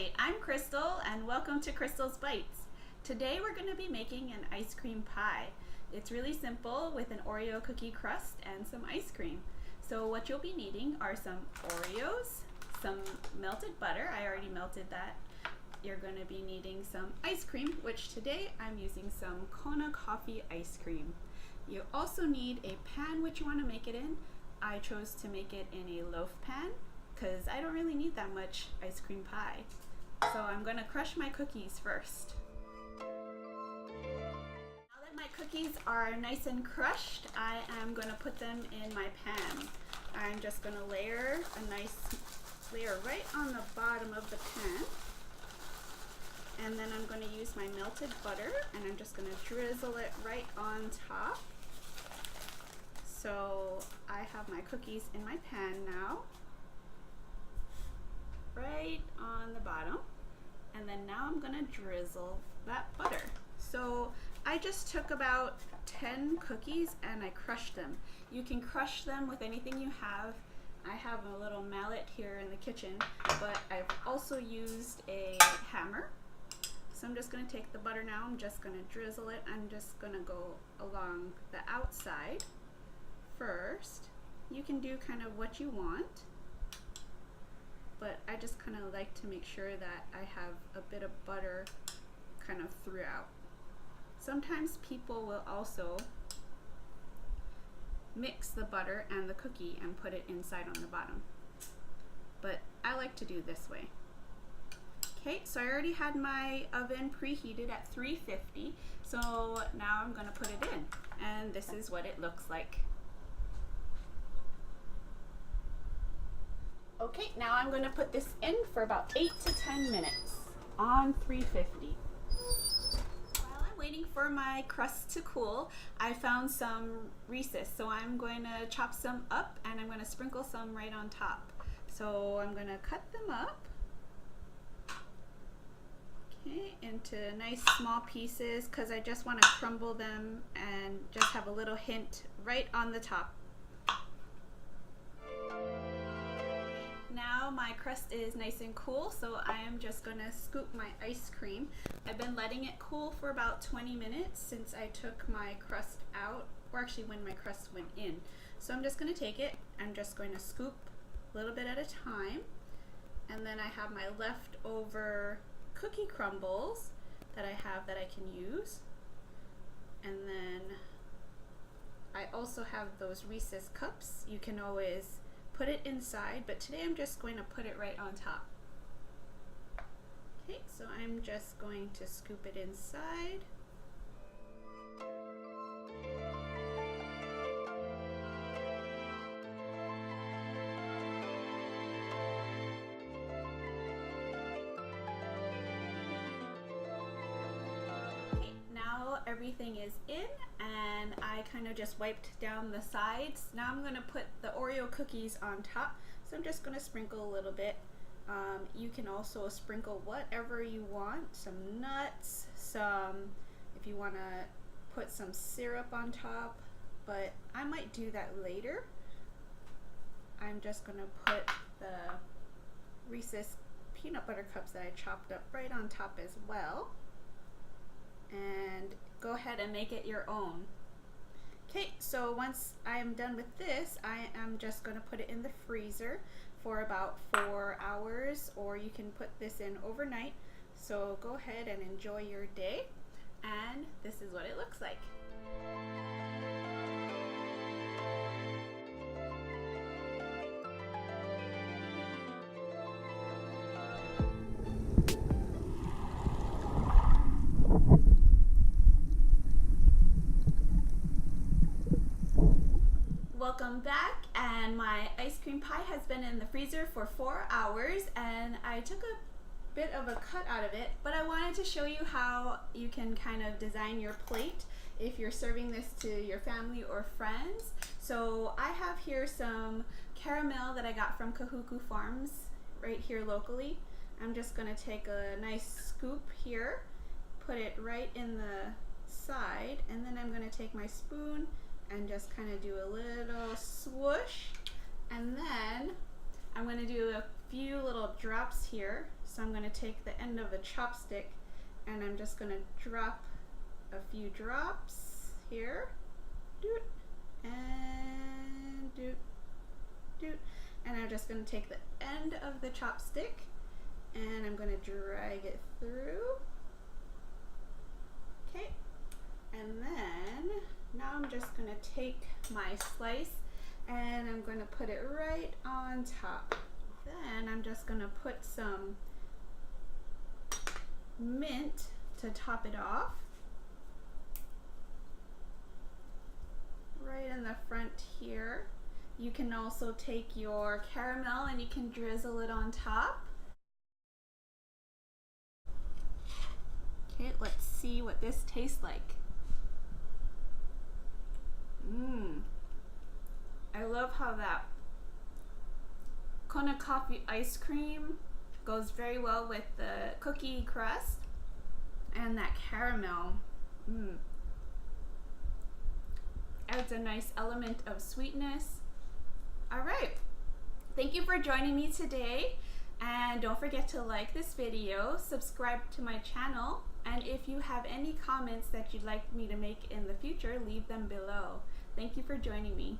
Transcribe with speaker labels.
Speaker 1: Hi, I'm Crystal and welcome to Crystal's Bites. Today we're going to be making an ice cream pie. It's really simple with an Oreo cookie crust and some ice cream. So what you'll be needing are some Oreos, some melted butter, I already melted that. You're going to be needing some ice cream, which today I'm using some Kona Coffee ice cream. You also need a pan which you want to make it in. I chose to make it in a loaf pan because I don't really need that much ice cream pie. So I'm going to crush my cookies first. Now that my cookies are nice and crushed, I am going to put them in my pan. I'm just going to layer a nice layer right on the bottom of the pan. And then I'm going to use my melted butter and I'm just going to drizzle it right on top. So I have my cookies in my pan now, right on the bottom. And then now I'm going to drizzle that butter. So I just took about 10 cookies and I crushed them. You can crush them with anything you have. I have a little mallet here in the kitchen, but I've also used a hammer. So I'm just going to take the butter now, I'm just going to drizzle it. I'm just going to go along the outside first. You can do kind of what you want, but I just kind of like to make sure that I have a bit of butter kind of throughout. Sometimes people will also mix the butter and the cookie and put it inside on the bottom, but I like to do this way. Okay, so I already had my oven preheated at 350, so now I'm going to put it in, and this is what it looks like. Okay, now I'm going to put this in for about 8 to 10 minutes on 350. While I'm waiting for my crust to cool, I found some Reese's, so I'm going to chop some up and I'm going to sprinkle some right on top. So I'm going to cut them up. Okay, into nice small pieces because I just want to crumble them and just have a little hint right on the top. Now my crust is nice and cool, so I am just going to scoop my ice cream. I've been letting it cool for about 20 minutes since I took my crust out, or actually when my crust went in. So I'm just going to take it, I'm just going to scoop a little bit at a time, and then I have my leftover cookie crumbles that I have that I can use, and then I also have those Reese's cups. You can always put it inside, but today I'm just going to put it right on top. Okay, so I'm just going to scoop it inside. Everything is in, and I kind of just wiped down the sides. Now I'm going to put the Oreo cookies on top, so I'm just going to sprinkle a little bit. You can also sprinkle whatever you want, some nuts, if you want to put some syrup on top, but I might do that later. I'm just going to put the Reese's peanut butter cups that I chopped up right on top as well. And go ahead and make it your own. Okay, so once I am done with this, I am just going to put it in the freezer for about 4 hours, or you can put this in overnight. So go ahead and enjoy your day, and this is what it looks like. Welcome back, and my ice cream pie has been in the freezer for 4 hours, and I took a bit of a cut out of it, but I wanted to show you how you can kind of design your plate if you're serving this to your family or friends. So I have here some caramel that I got from Kahuku Farms right here locally. I'm just going to take a nice scoop here, put it right in the side, and then I'm going to take my spoon and just kind of do a little swoosh, and then I'm going to do a few little drops here So I'm going to take the end of a chopstick and I'm just going to drop a few drops here. Doot, and doot, doot. And I'm just going to take the end of the chopstick and I'm going to drag it through. Okay. And then now I'm just going to take my slice and I'm going to put it right on top. Then I'm just going to put some mint to top it off. Right in the front here. You can also take your caramel and you can drizzle it on top. Okay, let's see what this tastes like. I love how that Kona Coffee ice cream goes very well with the cookie crust and that caramel. Adds a nice element of sweetness. All right, thank you for joining me today, and don't forget to like this video, subscribe to my channel, and if you have any comments that you'd like me to make in the future, leave them below. Thank you for joining me.